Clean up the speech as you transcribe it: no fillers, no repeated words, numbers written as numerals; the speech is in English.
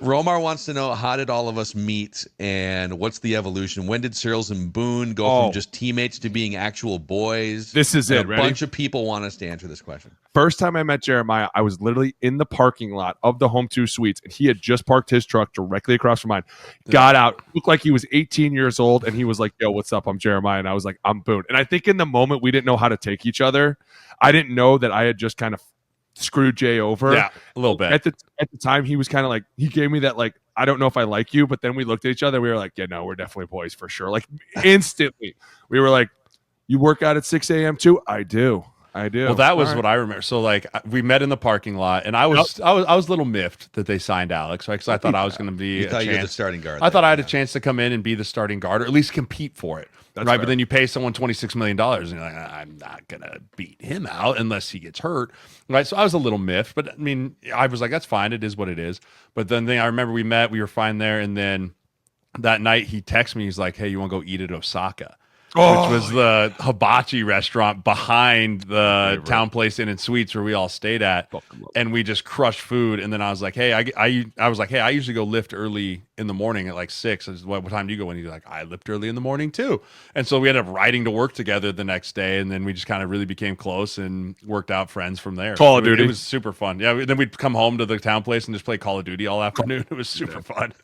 Romar wants to know, how did all of us meet and what's the evolution? When did Sirles and Boone go from just teammates to being actual boys? This is and it. A bunch of people want us to answer this question. First time I met Jeremiah, I was literally in the parking lot of the Home 2 Suites, and he had just parked his truck directly across from mine. Got out, looked like he was 18 years old, and he was like, "Yo, what's up? I'm Jeremiah." And I was like, "I'm Boone." And I think in the moment, we didn't know how to take each other. I didn't know that I had just kind of screwed Jay over. Yeah, a little bit. At the time, he was kind of like, he gave me that, like, I don't know if I like you, but then we looked at each other. We were like, yeah, no, we're definitely boys for sure. Like, instantly, we were like, you work out at 6 a.m. too? I do. Well, that was what I remember. So, like, we met in the parking lot, and I was a little miffed that they signed Alex, right? Because I thought I was going to be you thought you were the starting guard. I thought I had a chance to come in and be the starting guard, or at least compete for it, right? Fair. But then you pay someone $26 million, and you're like, I'm not going to beat him out unless he gets hurt, right? So I was a little miffed, but I mean, I was like, that's fine. It is what it is. But then I remember we met, we were fine there, and then that night he texted me. He's like, hey, you want to go eat at Osaka? Which was the hibachi restaurant behind the Town Place Inn and Suites where we all stayed at, and we just crushed food. And then I was like, "Hey, I was like, hey, I usually go lift early in the morning at like 6. I said, what time do you go?" And he's like, "I lift early in the morning too." And so we ended up riding to work together the next day, and then we just kind of really became close and worked out friends from there. Call of Duty. It was super fun. Yeah, then we'd come home to the Town Place and just play Call of Duty all afternoon. It was super fun.